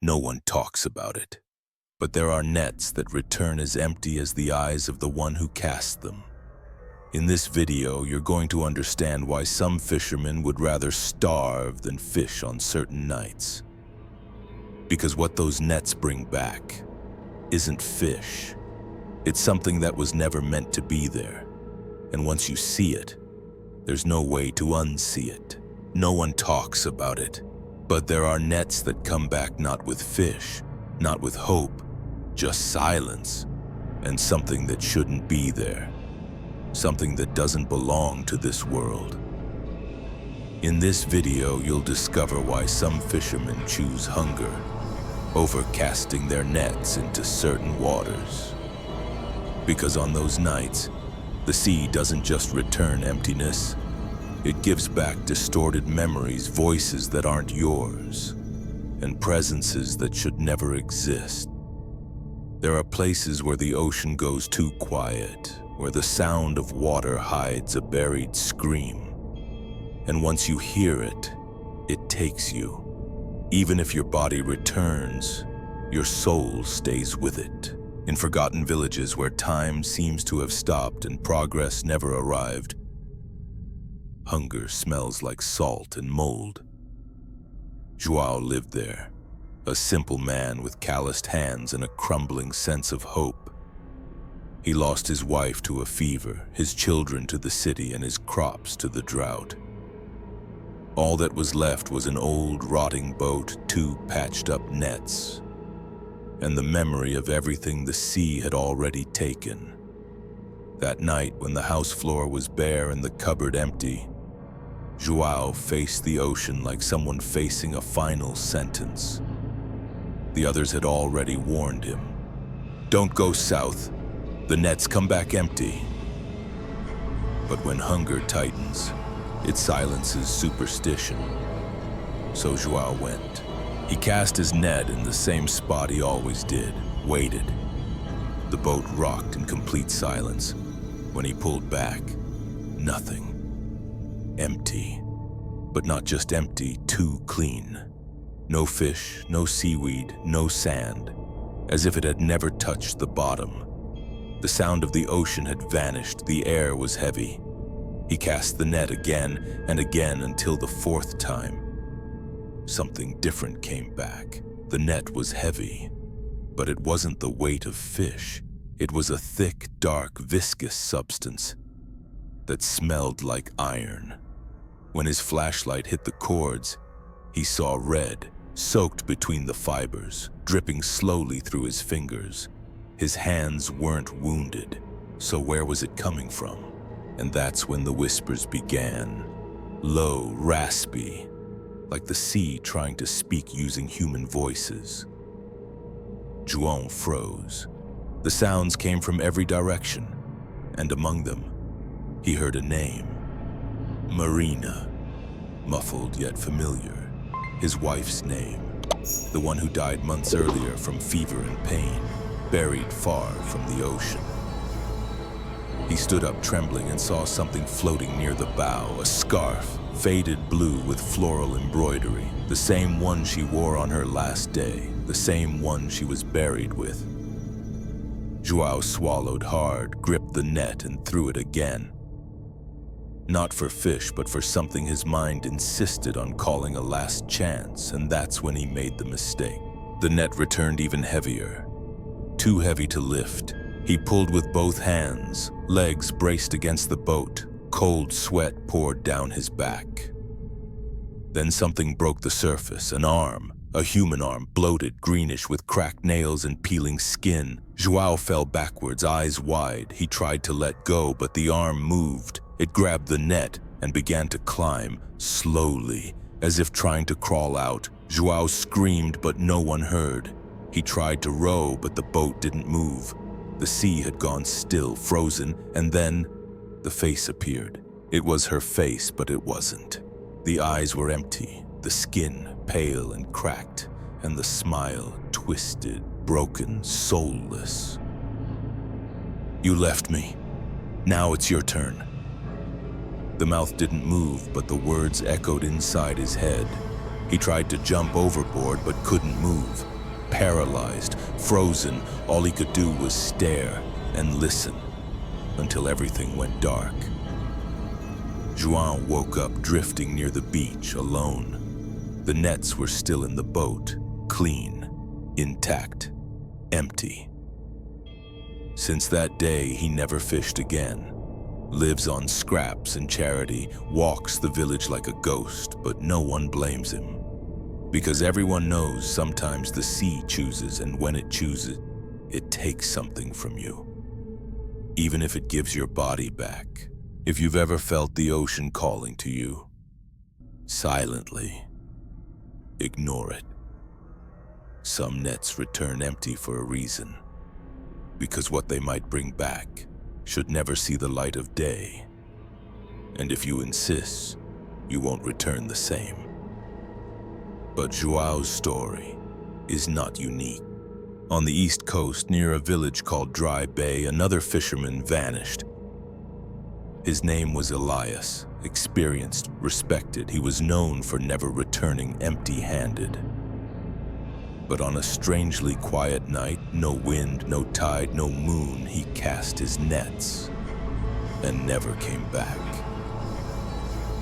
No one talks about it. But there are nets that return as empty as the eyes of the one who cast them. In this video, you're going to understand why some fishermen would rather starve than fish on certain nights. Because what those nets bring back isn't fish. It's something that was never meant to be there. And once you see it, there's no way to unsee it. No one talks about it. But there are nets that come back not with fish, not with hope, just silence, and something that shouldn't be there. Something that doesn't belong to this world. In this video, you'll discover why some fishermen choose hunger over casting their nets into certain waters. Because on those nights, the sea doesn't just return emptiness, it gives back distorted memories, voices that aren't yours, and presences that should never exist. There are places where the ocean goes too quiet, where the sound of water hides a buried scream. And once you hear it, it takes you. Even if your body returns, your soul stays with it. In forgotten villages where time seems to have stopped and progress never arrived, hunger smells like salt and mold. João lived there, a simple man with calloused hands and a crumbling sense of hope. He lost his wife to a fever, his children to the city, and his crops to the drought. All that was left was an old, rotting boat, 2 patched-up nets, and the memory of everything the sea had already taken. That night, when the house floor was bare and the cupboard empty, João faced the ocean like someone facing a final sentence. The others had already warned him. Don't go south. The nets come back empty. But when hunger tightens, it silences superstition. So João went. He cast his net in the same spot he always did, waited. The boat rocked in complete silence. When he pulled back, nothing. Empty. But not just empty, too clean. No fish, no seaweed, no sand, as if it had never touched the bottom. The sound of the ocean had vanished, the air was heavy. He cast the net again and again until the 4th time. Something different came back. The net was heavy, but it wasn't the weight of fish. It was a thick, dark, viscous substance that smelled like iron. When his flashlight hit the cords, he saw red, soaked between the fibers, dripping slowly through his fingers. His hands weren't wounded, so where was it coming from? And that's when the whispers began. Low, raspy, like the sea trying to speak using human voices. João froze. The sounds came from every direction, and among them, he heard a name. Marina, muffled yet familiar. His wife's name, the one who died months earlier from fever and pain, buried far from the ocean. He stood up trembling and saw something floating near the bow, a scarf, faded blue with floral embroidery, the same one she wore on her last day, the same one she was buried with. João swallowed hard, gripped the net, and threw it again. Not for fish, but for something his mind insisted on calling a last chance, and that's when he made the mistake. The net returned even heavier. Too heavy to lift. He pulled with both hands, legs braced against the boat. Cold sweat poured down his back. Then something broke the surface, an arm, a human arm, bloated, greenish, with cracked nails and peeling skin. João fell backwards, eyes wide. He tried to let go, but the arm moved. It grabbed the net and began to climb, slowly, as if trying to crawl out. João screamed, but no one heard. He tried to row, but the boat didn't move. The sea had gone still, frozen, and then the face appeared. It was her face, but it wasn't. The eyes were empty, the skin pale and cracked, and the smile twisted, broken, soulless. You left me. Now it's your turn. The mouth didn't move, but the words echoed inside his head. He tried to jump overboard, but couldn't move. paralyzed, frozen. All he could do was stare and listen until everything went dark. João woke up drifting near the beach alone. The nets were still in the boat, clean, intact, empty. Since that day, he never fished again. Lives on scraps and charity, walks the village like a ghost, but no one blames him. Because everyone knows sometimes the sea chooses, and when it chooses, it takes something from you. Even if it gives your body back. If you've ever felt the ocean calling to you, silently, ignore it. Some nets return empty for a reason, because what they might bring back should never see the light of day. And if you insist, you won't return the same. But João's story is not unique. On the East Coast, near a village called Dry Bay, another fisherman vanished. His name was Elias, experienced, respected. He was known for never returning empty-handed. But on a strangely quiet night, no wind, no tide, no moon, he cast his nets and never came back.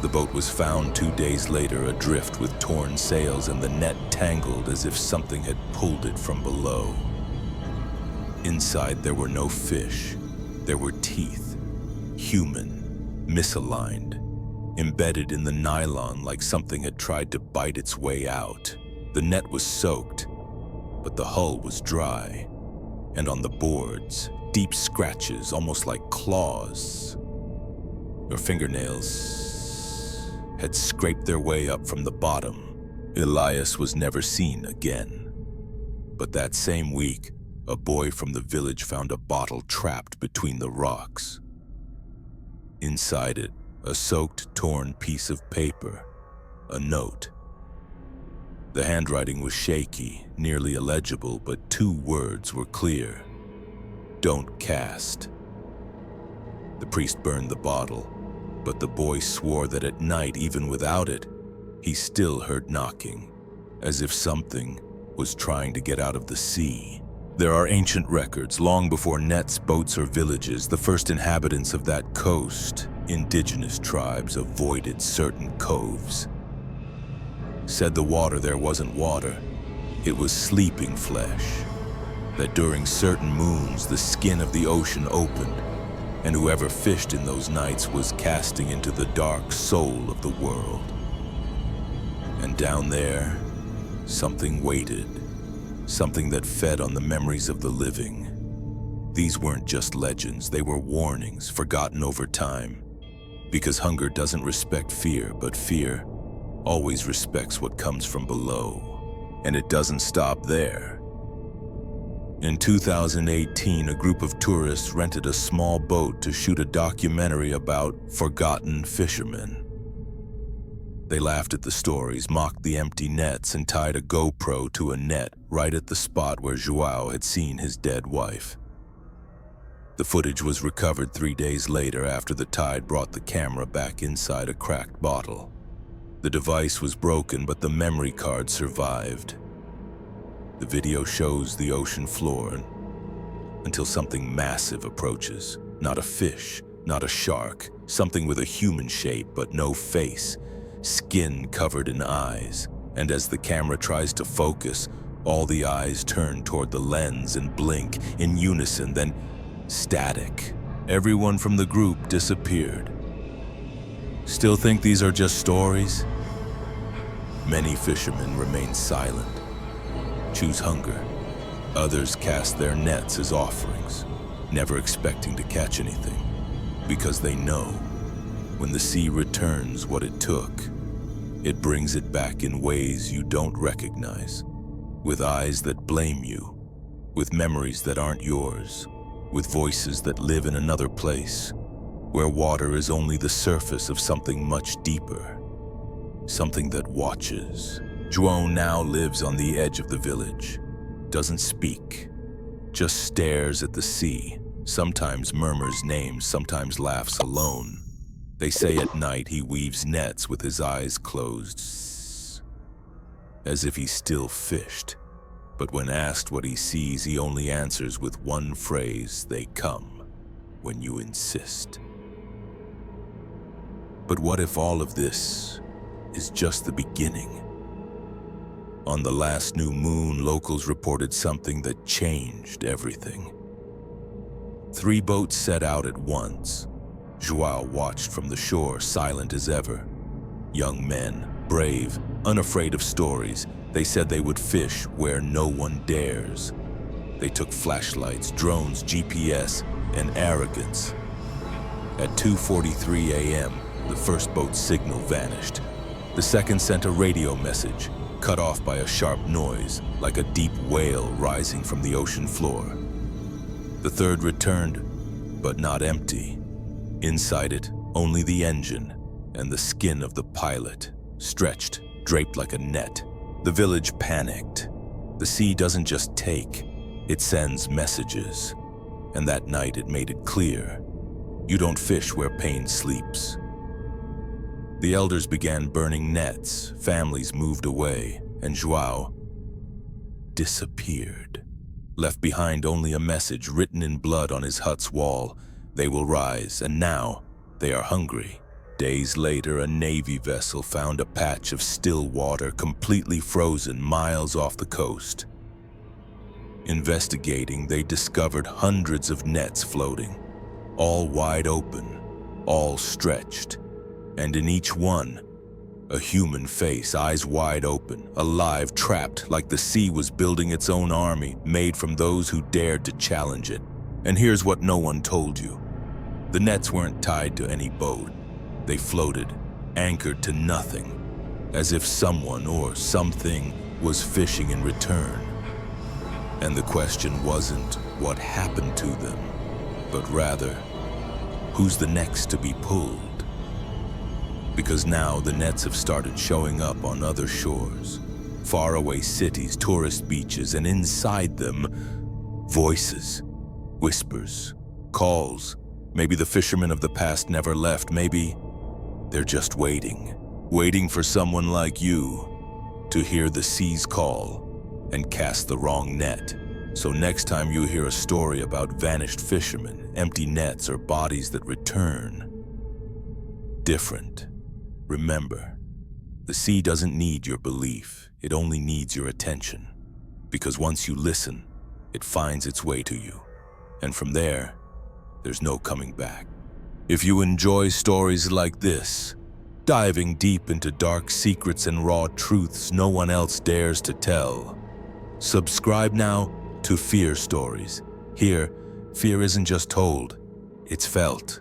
The boat was found 2 days later, adrift with torn sails and the net tangled as if something had pulled it from below. Inside there were no fish. There were teeth, human, misaligned, embedded in the nylon like something had tried to bite its way out. The net was soaked, but the hull was dry, and on the boards, deep scratches, almost like claws. Your fingernails had scraped their way up from the bottom. Elias was never seen again. But that same week, a boy from the village found a bottle trapped between the rocks. Inside it, a soaked, torn piece of paper, a note. The handwriting was shaky, nearly illegible, but 2 words were clear. Don't cast. The priest burned the bottle, but the boy swore that at night, even without it, he still heard knocking, as if something was trying to get out of the sea. There are ancient records, long before nets, boats, or villages. The first inhabitants of that coast, indigenous tribes, avoided certain coves. Said the water there wasn't water, it was sleeping flesh. That during certain moons, the skin of the ocean opened, and whoever fished in those nights was casting into the dark soul of the world. And down there, something waited, something that fed on the memories of the living. These weren't just legends, they were warnings, forgotten over time. Because hunger doesn't respect fear, but fear always respects what comes from below. And it doesn't stop there. In 2018, a group of tourists rented a small boat to shoot a documentary about forgotten fishermen. They laughed at the stories, mocked the empty nets, and tied a GoPro to a net right at the spot where João had seen his dead wife. The footage was recovered 3 days later after the tide brought the camera back inside a cracked bottle. The device was broken, but the memory card survived. The video shows the ocean floor until something massive approaches. Not a fish, not a shark, something with a human shape but no face, skin covered in eyes. And as the camera tries to focus, all the eyes turn toward the lens and blink in unison, then static. Everyone from the group disappeared. Still think these are just stories? Many fishermen remain silent, choose hunger. Others cast their nets as offerings, never expecting to catch anything, because they know when the sea returns what it took, it brings it back in ways you don't recognize, with eyes that blame you, with memories that aren't yours, with voices that live in another place, where water is only the surface of something much deeper, something that watches. João now lives on the edge of the village, doesn't speak, just stares at the sea, sometimes murmurs names, sometimes laughs alone. They say at night he weaves nets with his eyes closed, as if he still fished, But when asked what he sees, he only answers with one phrase: they come when you insist. But what if all of this is just the beginning? On the last new moon, locals reported something that changed everything. 3 boats set out at once. Joao watched from the shore, silent as ever. Young men, brave, unafraid of stories. They said they would fish where no one dares. They took flashlights, drones, GPS, and arrogance. At 2:43 a.m., the first boat's signal vanished. The second sent a radio message, cut off by a sharp noise, like a deep wail rising from the ocean floor. The third returned, but not empty. Inside it, only the engine and the skin of the pilot, stretched, draped like a net. The village panicked. The sea doesn't just take, it sends messages. And that night it made it clear: you don't fish where pain sleeps. The elders began burning nets, families moved away, and Joao disappeared. Left behind only a message written in blood on his hut's wall: they will rise, and now they are hungry. Days later, a Navy vessel found a patch of still water completely frozen miles off the coast. Investigating, they discovered hundreds of nets floating, all wide open, all stretched, and in each one, a human face, eyes wide open, alive, trapped, like the sea was building its own army, made from those who dared to challenge it. And here's what no one told you. The nets weren't tied to any boat. They floated, anchored to nothing, as if someone or something was fishing in return. And the question wasn't what happened to them, but rather, who's the next to be pulled? Because now the nets have started showing up on other shores, faraway cities, tourist beaches, and inside them, voices, whispers, calls. Maybe the fishermen of the past never left. Maybe they're just waiting for someone like you to hear the sea's call and cast the wrong net. So next time you hear a story about vanished fishermen, empty nets, or bodies that return different, remember, the sea doesn't need your belief, it only needs your attention. Because once you listen, it finds its way to you. And from there, there's no coming back. If you enjoy stories like this, diving deep into dark secrets and raw truths no one else dares to tell, subscribe now to Fear Stories. Here, fear isn't just told, it's felt.